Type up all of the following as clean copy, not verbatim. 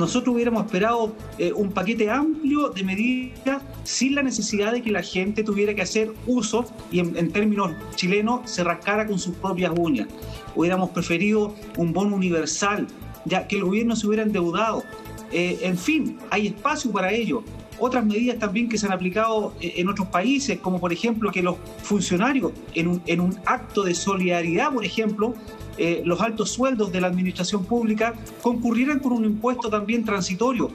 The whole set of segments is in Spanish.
nosotros hubiéramos esperado un paquete amplio de medidas sin la necesidad de que la gente tuviera que hacer uso y en términos chilenos se rascara con sus propias uñas. Hubiéramos preferido un bono universal, ya que el gobierno se hubiera endeudado. En fin, hay espacio para ello. Otras medidas también que se han aplicado en otros países, como por ejemplo que los funcionarios en un acto de solidaridad, por ejemplo, los altos sueldos de la administración pública concurrieran con un impuesto también transitorio.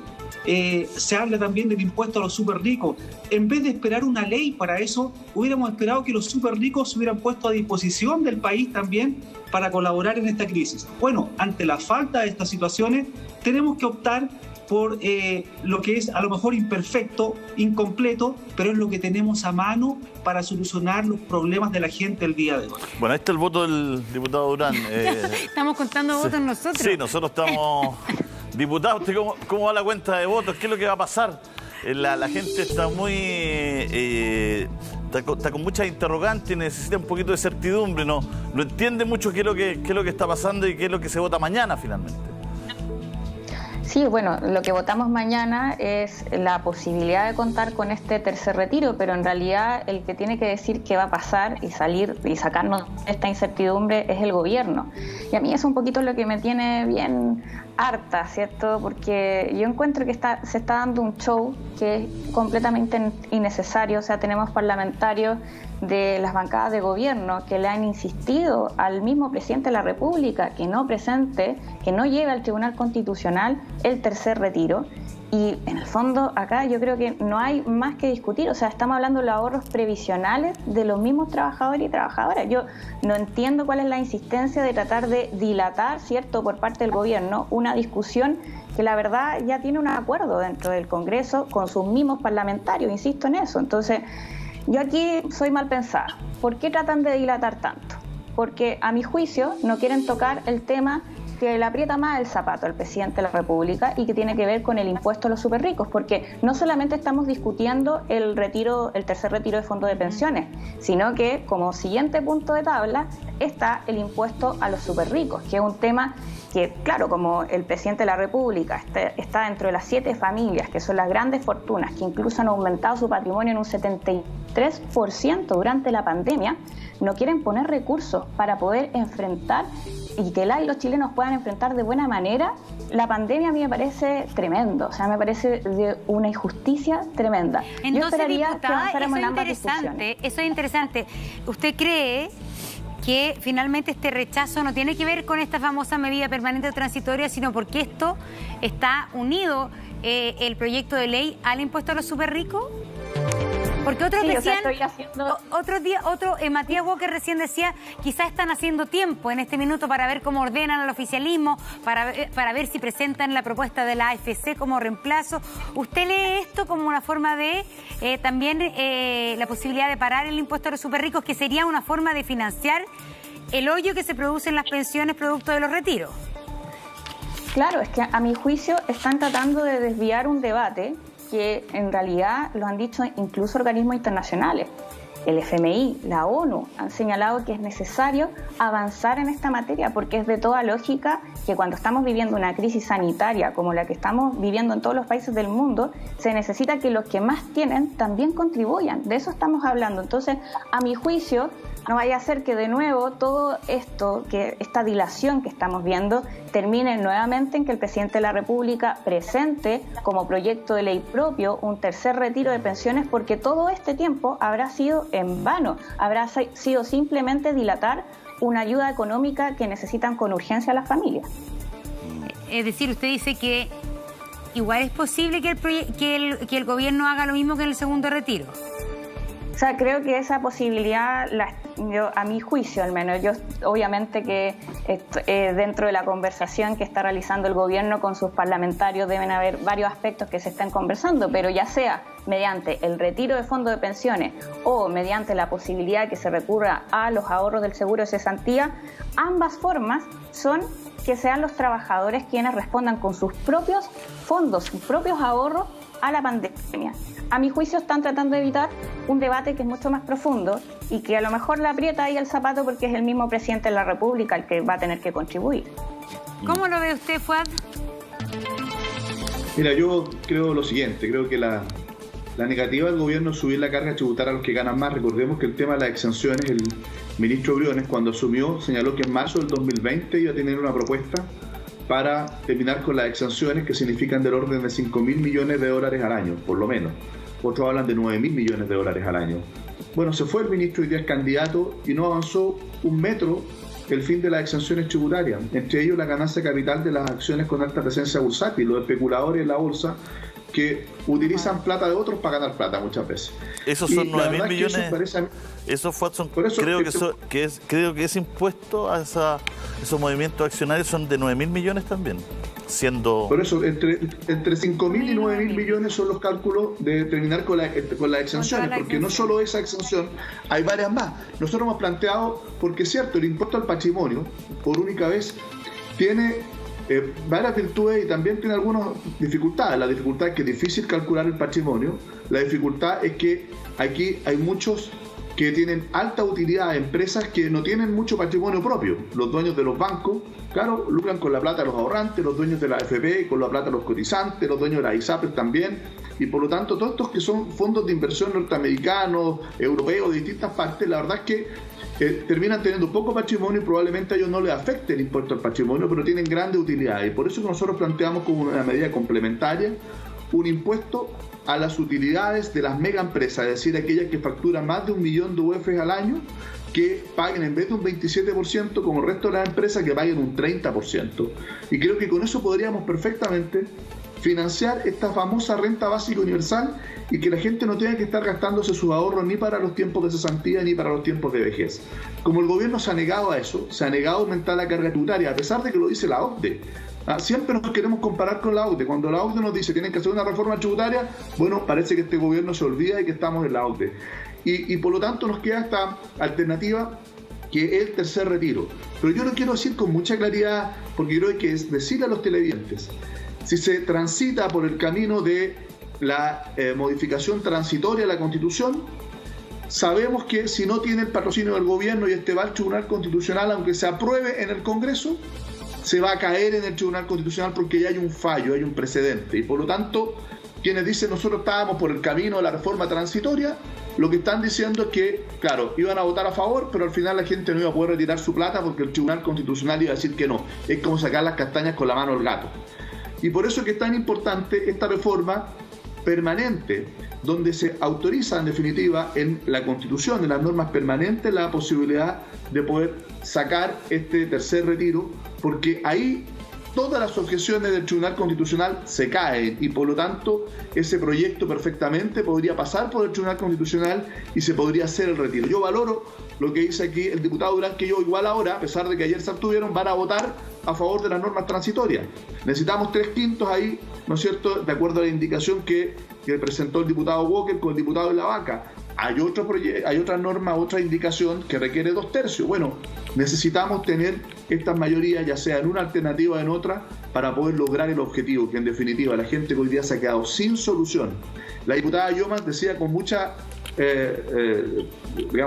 Se habla también del impuesto a los súper ricos. En vez de esperar una ley para eso, hubiéramos esperado que los súper ricos se hubieran puesto a disposición del país también para colaborar en esta crisis. Bueno, ante la falta de estas situaciones, tenemos que optar por lo que es a lo mejor imperfecto, incompleto, pero es lo que tenemos a mano para solucionar los problemas de la gente el día de hoy. Bueno, ahí está el voto del diputado Durán. Estamos contando votos nosotros. Sí, nosotros estamos... Diputado, ¿usted cómo va la cuenta de votos? ¿Qué es lo que va a pasar? La gente está muy... Está con muchas interrogantes y necesita un poquito de certidumbre. No entiende mucho qué es lo que está pasando y qué es lo que se vota mañana finalmente. Sí, bueno, lo que votamos mañana es la posibilidad de contar con este tercer retiro, pero en realidad el que tiene que decir qué va a pasar y salir y sacarnos esta incertidumbre es el gobierno. Y a mí es un poquito lo que me tiene bien harta, ¿cierto? Porque yo encuentro que se está dando un show que es completamente innecesario. O sea, tenemos parlamentarios de las bancadas de gobierno que le han insistido al mismo presidente de la República que no presente, que no lleve al Tribunal Constitucional el tercer retiro. Y en el fondo acá yo creo que no hay más que discutir. O sea, estamos hablando de los ahorros previsionales de los mismos trabajadores y trabajadoras. Yo no entiendo cuál es la insistencia de tratar de dilatar, ¿cierto?, por parte del gobierno, una discusión que la verdad ya tiene un acuerdo dentro del Congreso con sus mismos parlamentarios, insisto en eso. Entonces, yo aquí soy mal pensada. ¿Por qué tratan de dilatar tanto? Porque a mi juicio no quieren tocar el tema que le aprieta más el zapato al presidente de la República y que tiene que ver con el impuesto a los superricos, porque no solamente estamos discutiendo el tercer retiro de fondos de pensiones, sino que como siguiente punto de tabla está el impuesto a los superricos, que es un tema que, claro, como el presidente de la República está dentro de las 7 familias, que son las grandes fortunas, que incluso han aumentado su patrimonio en un 73% durante la pandemia, no quieren poner recursos para poder enfrentar y que los chilenos puedan enfrentar de buena manera la pandemia. A mí me parece tremendo, o sea, me parece de una injusticia tremenda. Entonces, yo esperaría diputada, que avanzáramos en ambas eso es discusiones. interesante. ¿Usted cree que finalmente este rechazo no tiene que ver con esta famosa medida permanente o transitoria, sino porque esto está unido, el proyecto de ley, al impuesto a los superricos? Porque otros decían, Matías Walker recién decía, quizás están haciendo tiempo en este minuto para ver cómo ordenan al oficialismo, para ver si presentan la propuesta de la AFC como reemplazo. ¿Usted lee esto como una forma de también la posibilidad de parar el impuesto a los superricos, que sería una forma de financiar el hoyo que se produce en las pensiones producto de los retiros? Claro, es que a mi juicio están tratando de desviar un debate que en realidad lo han dicho incluso organismos internacionales. El FMI, la ONU han señalado que es necesario avanzar en esta materia porque es de toda lógica que cuando estamos viviendo una crisis sanitaria como la que estamos viviendo en todos los países del mundo, se necesita que los que más tienen también contribuyan. De eso estamos hablando. Entonces, a mi juicio, no vaya a ser que de nuevo todo esto, que esta dilación que estamos viendo, termine nuevamente en que el presidente de la República presente como proyecto de ley propio un tercer retiro de pensiones, porque todo este tiempo habrá sido en vano, habrá sido simplemente dilatar una ayuda económica que necesitan con urgencia las familias. Es decir, usted dice que igual es posible que el gobierno haga lo mismo que en el segundo retiro. O sea, creo que esa posibilidad, yo, a mi juicio al menos, yo obviamente que dentro de la conversación que está realizando el gobierno con sus parlamentarios deben haber varios aspectos que se estén conversando, pero ya sea mediante el retiro de fondos de pensiones o mediante la posibilidad de que se recurra a los ahorros del seguro de cesantía, ambas formas son que sean los trabajadores quienes respondan con sus propios fondos, sus propios ahorros a la pandemia. A mi juicio están tratando de evitar un debate que es mucho más profundo y que a lo mejor le aprieta ahí el zapato porque es el mismo presidente de la República el que va a tener que contribuir. ¿Cómo lo ve usted, Fuad? Mira, yo creo lo siguiente, creo que la negativa del gobierno es subir la carga tributaria a los que ganan más. Recordemos que el tema de las exenciones, el ministro Briones, cuando asumió, señaló que en marzo del 2020 iba a tener una propuesta para terminar con las exenciones, que significan del orden de 5.000 millones de dólares al año, por lo menos. Otros hablan de 9.000 millones de dólares al año. Bueno, se fue el ministro, hoy día es candidato, y no avanzó un metro el fin de las exenciones tributarias, entre ellos la ganancia capital de las acciones con alta presencia bursátil, los especuladores en la bolsa que utilizan plata de otros para ganar plata muchas veces. Esos son 9.000 millones. Eso, Watson, creo que ese impuesto a esos movimientos accionarios son de 9.000 millones también. Por eso, entre 5.000 y 9.000 millones son los cálculos de terminar con las exenciones, porque no solo esa exención, hay varias más. Nosotros hemos planteado, porque es cierto, el impuesto al patrimonio, por única vez, tiene varias virtudes y también tiene algunas dificultades. La dificultad es que es difícil calcular el patrimonio, la dificultad es que aquí hay muchos que tienen alta utilidad, empresas que no tienen mucho patrimonio propio. Los dueños de los bancos, claro, lucran con la plata de los ahorrantes, los dueños de la AFP con la plata de los cotizantes, los dueños de la ISAPRES también, y por lo tanto todos estos que son fondos de inversión norteamericanos, europeos, de distintas partes, la verdad es que terminan teniendo poco patrimonio y probablemente a ellos no les afecte el impuesto al patrimonio, pero tienen grandes utilidades, y por eso que nosotros planteamos como una medida complementaria un impuesto a las utilidades de las megaempresas, es decir, aquellas que facturan más de 1 millón de UF al año, que paguen en vez de un 27% como el resto de las empresas, que paguen un 30%. Y creo que con eso podríamos perfectamente financiar esta famosa renta básica universal y que la gente no tenga que estar gastándose sus ahorros ni para los tiempos de cesantía ni para los tiempos de vejez. Como el gobierno se ha negado a eso, se ha negado a aumentar la carga tributaria, a pesar de que lo dice la OCDE. Siempre nos queremos comparar con la OCDE. Cuando la OCDE nos dice que tienen que hacer una reforma tributaria, bueno, parece que este gobierno se olvida de que estamos en la OCDE. Y por lo tanto nos queda esta alternativa, que es el tercer retiro. Pero yo lo quiero decir con mucha claridad, porque creo que es decirle a los televidentes, si se transita por el camino de la modificación transitoria de la Constitución, sabemos que si no tiene el patrocinio del gobierno y va al Tribunal Constitucional, aunque se apruebe en el Congreso, se va a caer en el Tribunal Constitucional porque ya hay un fallo, hay un precedente. Y por lo tanto, quienes dicen nosotros estábamos por el camino de la reforma transitoria, lo que están diciendo es que, claro, iban a votar a favor, pero al final la gente no iba a poder retirar su plata porque el Tribunal Constitucional iba a decir que no. Es como sacar las castañas con la mano del gato. Y por eso es que es tan importante esta reforma permanente, donde se autoriza en definitiva en la Constitución, en las normas permanentes, la posibilidad de poder sacar este tercer retiro, porque ahí todas las objeciones del Tribunal Constitucional se caen y por lo tanto ese proyecto perfectamente podría pasar por el Tribunal Constitucional y se podría hacer el retiro. Yo valoro lo que dice aquí el diputado Durán, que yo igual ahora, a pesar de que ayer se abstuvieron, van a votar a favor de las normas transitorias. Necesitamos 3/5 ahí, ¿no es cierto?, de acuerdo a la indicación que presentó el diputado Walker con el diputado de la Vaca. Hay otra norma, otra indicación que requiere 2/3. Bueno, necesitamos tener estas mayorías, ya sea en una alternativa o en otra, para poder lograr el objetivo, que en definitiva la gente que hoy día se ha quedado sin solución. La diputada Yomas decía con mucha,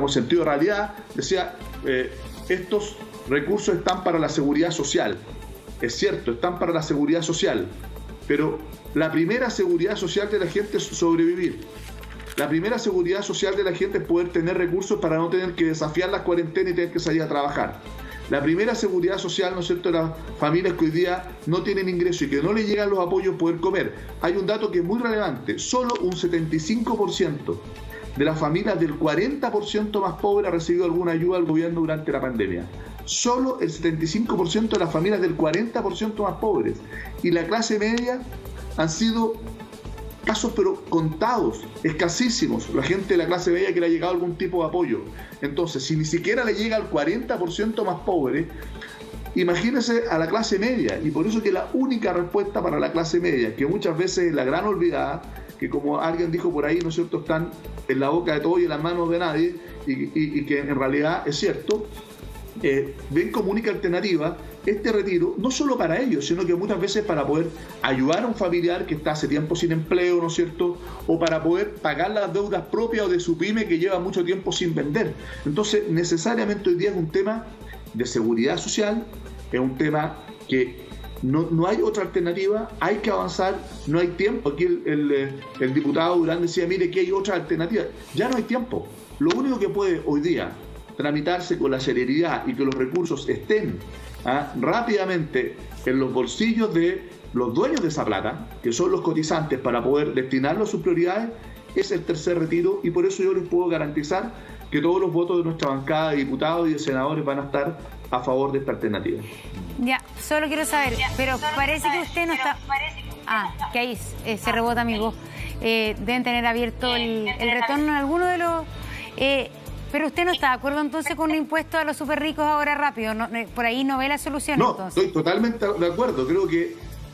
sentido de realidad, decía, estos recursos están para la seguridad social. Es cierto, están para la seguridad social, pero la primera seguridad social de la gente es sobrevivir. La primera seguridad social de la gente es poder tener recursos para no tener que desafiar las cuarentenas y tener que salir a trabajar. La primera seguridad social, ¿no es cierto?, de las familias que hoy día no tienen ingreso y que no les llegan los apoyos poder comer. Hay un dato que es muy relevante, solo un 75% de las familias del 40% más pobres ha recibido alguna ayuda del gobierno durante la pandemia. Solo el 75% de las familias del 40% más pobres. Y la clase media han sido casos pero contados, escasísimos, la gente de la clase media que le ha llegado algún tipo de apoyo. Entonces, si ni siquiera le llega al 40% más pobre, imagínese a la clase media. Y por eso que la única respuesta para la clase media, que muchas veces es la gran olvidada, que como alguien dijo por ahí, ¿no es cierto?, están en la boca de todos y en las manos de nadie, y que en realidad es cierto, ven como única alternativa este retiro, no solo para ellos, sino que muchas veces para poder ayudar a un familiar que está hace tiempo sin empleo, ¿no es cierto?, o para poder pagar las deudas propias o de su pyme que lleva mucho tiempo sin vender. Entonces, necesariamente hoy día es un tema de seguridad social, es un tema que No hay otra alternativa, hay que avanzar, no hay tiempo. Aquí el diputado Durán decía, mire que hay otra alternativa. Ya no hay tiempo. Lo único que puede hoy día tramitarse con la celeridad y que los recursos estén rápidamente en los bolsillos de los dueños de esa plata, que son los cotizantes, para poder destinarlo a sus prioridades, es el tercer retiro, y por eso yo les puedo garantizar que todos los votos de nuestra bancada de diputados y de senadores van a estar a favor de esta alternativa. Ya, solo quiero saber, pero parece que usted no está... que ahí se rebota mi voz. Deben tener abierto el retorno en alguno de los... pero usted no está de acuerdo entonces con un impuesto a los súper ricos ahora rápido, ¿no? Por ahí no ve la solución. No, entonces. Estoy totalmente de acuerdo,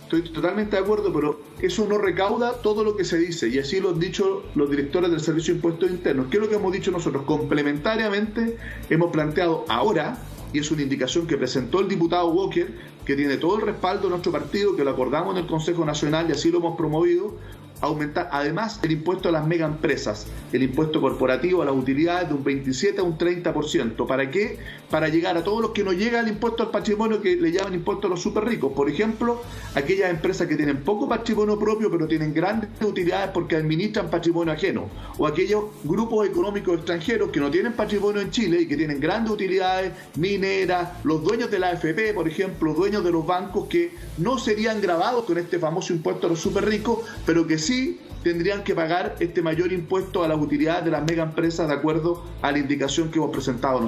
estoy totalmente de acuerdo, pero eso no recauda todo lo que se dice, y así lo han dicho los directores del Servicio de Impuestos Internos. ¿Qué es lo que hemos dicho nosotros? Complementariamente hemos planteado ahora, y es una indicación que presentó el diputado Walker, que tiene todo el respaldo de nuestro partido, que lo acordamos en el Consejo Nacional y así lo hemos promovido, aumentar además el impuesto a las megaempresas, el impuesto corporativo a las utilidades de un 27 a un 30%. ¿Para qué? Para llegar a todos los que no llega el impuesto al patrimonio, que le llaman impuesto a los súper ricos. Por ejemplo, aquellas empresas que tienen poco patrimonio propio pero tienen grandes utilidades porque administran patrimonio ajeno, o aquellos grupos económicos extranjeros que no tienen patrimonio en Chile y que tienen grandes utilidades mineras, los dueños de la AFP, por ejemplo, dueños de los bancos, que no serían gravados con este famoso impuesto a los súper ricos, pero que sí tendrían que pagar este mayor impuesto a las utilidades de las megaempresas de acuerdo a la indicación que hemos presentado nosotros.